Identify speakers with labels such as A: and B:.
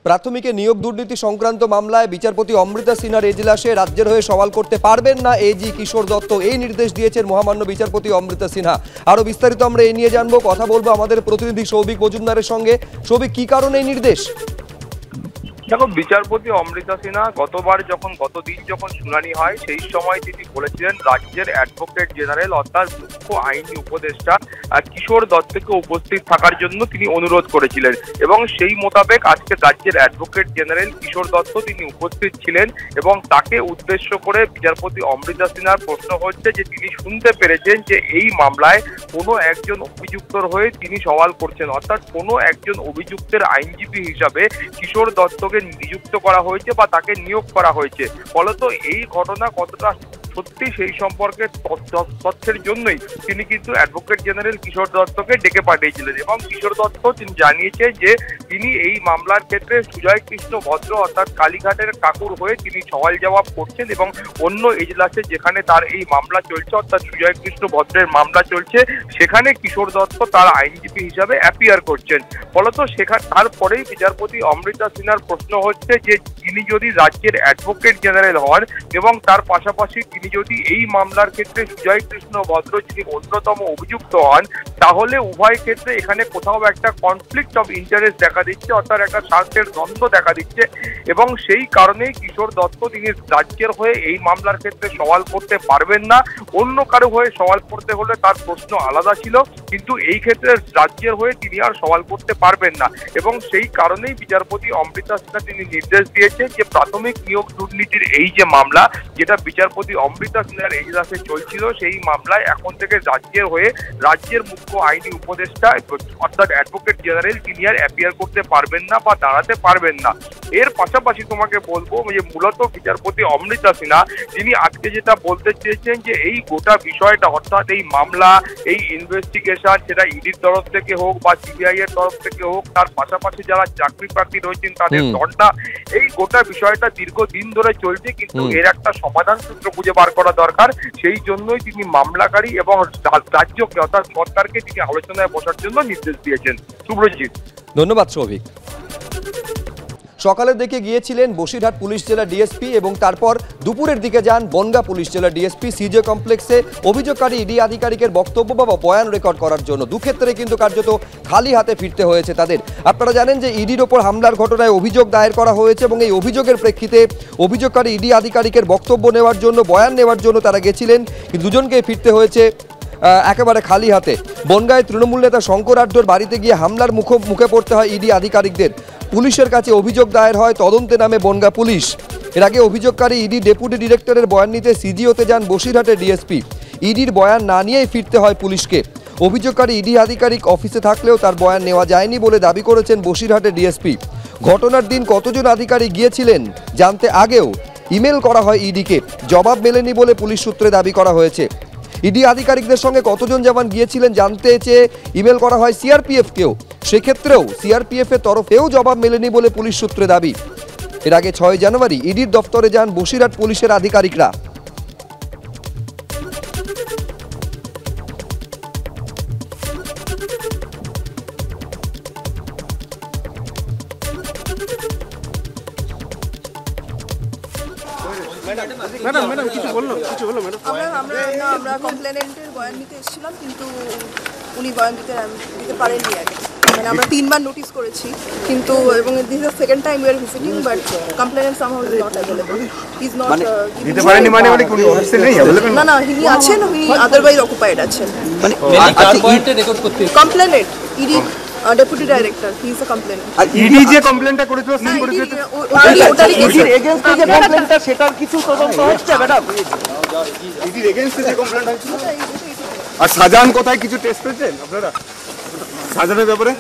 A: প্রাথমিকে নিয়োগ দুর্নীতি সংক্রান্ত মামলায় বিচারপতি অমৃতা সিনহার এজলাসে রাজ্যের হয়ে সওয়াল করতে পারবেন না এজি কিশোর দত্ত, এই নির্দেশ দিয়েছেন মহামান্য বিচারপতি অমৃতা সিনহা। আরো বিস্তারিত আমরা এই নিয়ে জানবো, কথা বলবো আমাদের প্রতিনিধি সৌভিক মজুমদারের সঙ্গে। সৌভিক, কি কারণে এই নির্দেশ?
B: দেখো, বিচারপতি অমৃতা সিনহা গতদিন যখন শুনানি হয় সেই সময় তিনি বলেছিলেন রাজ্যের অ্যাডভোকেট জেনারেল অর্থাৎ মুখ্য আইনি উপদেষ্টা কিশোর দত্তকে উপস্থিত থাকার জন্য তিনি অনুরোধ করেছিলেন এবং সেই মোতাবেক আজকে রাজ্যের অ্যাডভোকেট জেনারেল কিশোর দত্ত তিনি উপস্থিত ছিলেন এবং তাকে উদ্দেশ্য করে বিচারপতি অমৃতা সিনহার প্রশ্ন হচ্ছে যে তিনি শুনতে পেরেছেন যে এই মামলায় কোনো একজন অভিযুক্তর হয়ে তিনি সওয়াল করছেন, অর্থাৎ কোনো একজন অভিযুক্তের আইনজীবী হিসাবে কিশোর দত্তকে নিযুক্ত করা হয়েছে বা তাকে নিয়োগ করা হয়েছে। ফলত এই ঘটনা কতটা সত্যি সেই সম্পর্কে তথ্যের জন্যই তিনি কিন্তু অ্যাডভোকেট জেনারেল কিশোর দত্তকে ডেকে পাঠিয়েছিলেন এবং কিশোর দত্ত তিনি জানিয়েছেন যে তিনি এই মামলার ক্ষেত্রে সুজয় কৃষ্ণ ভদ্র অর্থাৎ কালীঘাটের কাকুর হয়ে তিনি সওয়াল জবাব করছেন এবং অন্য এজলাসে যেখানে তার এই মামলা চলছে অর্থাৎ সুজয় কৃষ্ণ ভদ্রের মামলা চলছে সেখানে কিশোর দত্ত তার আইনজীবী হিসাবে অ্যাপিয়ার করছেন। ফলত তারপরেই বিচারপতি অমৃতা সিনহার প্রশ্ন হচ্ছে যে তিনি যদি রাজ্যের অ্যাডভোকেট জেনারেল হন এবং তার পাশাপাশি তিনি যদি এই মামলার ক্ষেত্রে সুজয় কৃষ্ণ ভদ্র যিনি অন্যতম অভিযুক্ত হন, তাহলে উভয় ক্ষেত্রে এখানে কোথাও একটা কনফ্লিক্ট অফ ইন্টারেস্ট দেখা দিচ্ছে, অর্থাৎ একটা স্বার্থের দ্বন্দ্ব দেখা দিচ্ছে এবং সেই কারণেই কিশোর দত্ত তিনি রাজ্যের হয়ে এই মামলার ক্ষেত্রে সওয়াল করতে পারবেন না। অন্য কারো হয়ে সওয়াল করতে হলে তার প্রশ্ন আলাদা ছিল, কিন্তু এই ক্ষেত্রে রাজ্যের হয়ে তিনি আর সওয়াল করতে পারবেন না এবং সেই কারণেই বিচারপতি অমৃতা সিনহা তিনি নির্দেশ দিয়েছেন যে প্রাথমিক নিয়োগ দুর্নীতির এই যে মামলা যেটা বিচারপতি অমৃতা সিনহার এজলাসে চলছিল সেই মামলায় এখন থেকে রাজ্যের হয়ে রাজ্যের মুখ্য আইনি উপদেষ্টা অর্থাৎ অ্যাডভোকেট জেনারেল তিনি আর অ্যাপিয়ার করতে পারবেন না বা দাঁড়াতে পারবেন না। এর পাশাপাশি তোমাকে বলবো যে মূলত বিচারপতি অমৃতা সিনহা তিনি আজকে যেটা বলতে চেয়েছেন যে এই গোটা বিষয়টা অর্থাৎ এই মামলা এই ইনভেস্টিগেশন সেটা ইডির তরফ থেকে হোক বা সিবিআই এর তরফ থেকে হোক, তার পাশাপাশি যারা চাকরি প্রার্থী রয়েছেন তাদের দলটা, এই গোটা বিষয়টা দীর্ঘদিন ধরে চলছে কিন্তু এর একটা সমাধান সূত্র খুঁজে বার করা দরকার। সেই জন্যই তিনি মামলাকারী এবং রাজ্যকে অর্থাৎ সরকারকে তিনি আলোচনায় বসার জন্য নির্দেশ দিয়েছেন। সুব্রজিৎ,
A: ধন্যবাদ সৌভিক। সকালের দিকে গিয়েছিলেন বসিরহাট পুলিশ জেলা ডিএসপি এবং তারপর দুপুরের দিকে যান বনগাঁ পুলিশ জেলা ডিএসপি সিজে কমপ্লেক্সে অভিযোগকারী ইডি আধিকারিকের বক্তব্য বা বয়ান রেকর্ড করার জন্য। দুক্ষেত্রে কিন্তু কার্যত খালি হাতে ফিরতে হয়েছে তাদের। আপনারা জানেন যে ইডির ওপর হামলার ঘটনায় অভিযোগ দায়ের করা হয়েছে এবং এই অভিযোগের প্রেক্ষিতে অভিযোগকারী ইডি আধিকারিকের বক্তব্য নেওয়ার জন্য বয়ান নেওয়ার জন্য তারা গেছিলেন, কিন্তু দুজনকেই ফিরতে হয়েছে একেবারে খালি হাতে। বনগাঁয় তৃণমূল নেতা শঙ্কর আড্ডোর বাড়িতে গিয়ে হামলার মুখে পড়তে হয় ইডি আধিকারিকদের। পুলিশের কাছে অভিযোগ দায়ের হয়, তদন্তে নামে বনগাঁ পুলিশ। এর আগে অভিযোগকারী ইডি ডেপুটি ডিরেক্টরের বয়ান নিতে সিজিওতে যান বসিরহাটের ডিএসপি। ইডির বয়ান না নিয়েই ফিরতে হয় পুলিশকে। অভিযোগকারী ইডি আধিকারিক অফিসে থাকলেও তার বয়ান নেওয়া যায়নি বলে দাবি করেছেন বসিরহাটের ডিএসপি। ঘটনার দিন কতজন আধিকারিক গিয়েছিলেন জানতে আগেও ইমেল করা হয় ইডিকে, জবাব মেলেনি বলে পুলিশ সূত্রে দাবি করা হয়েছে। ইডি আধিকারিকদের সঙ্গে কতজন জওয়ান গিয়েছিলেন জানতে চেয়ে ইমেল করা হয় সিআরপিএফকেও, সেক্ষেত্রেও সিআরপিএফের তরফেও জবাব মেলেনি বলে পুলিশ সূত্রে দাবি। এর আগে 6 জানুয়ারি ইডির দফতরে যান বসিরহাট পুলিশের আধিকারিকরা।
C: ম্যাডাম কিছু বললো ম্যাডাম? আমরা কমপ্লেনেন্টের বয়ান নিতে এসেছিলাম কিন্তু উনি বয়ান দিতে পারেননি আগে। মানে আমরা 3 বার নোটিস করেছি কিন্তু এবং this is second time we are visiting but complainant somehow is not available. He is not
B: দিতে পারেননি মানে কোন অফিসে নেই अवेलेबल?
C: না তিনি আছেন, উনি আদারওয়াইজ অকুপাইড আছেন। মানে
D: কার পয়েন্টে রেকর্ড করতে
C: complainant ED deputy director, he is a complainant.
B: আর ইডি যে কমপ্লেনটা করেছিল সেই করেছিল
C: ওটার
D: এগেইনস্টে যে কমপ্লেনটা সেটার কিছু তদন্ত হচ্ছে ম্যাডাম?
B: ইডির এগেইনস্টে যে কমপ্লেন হয়েছিল আর শাহজাহান কোথায় কিছু টেস্ট পেয়েছেন আপনারা শাহজাহানের ব্যাপারে?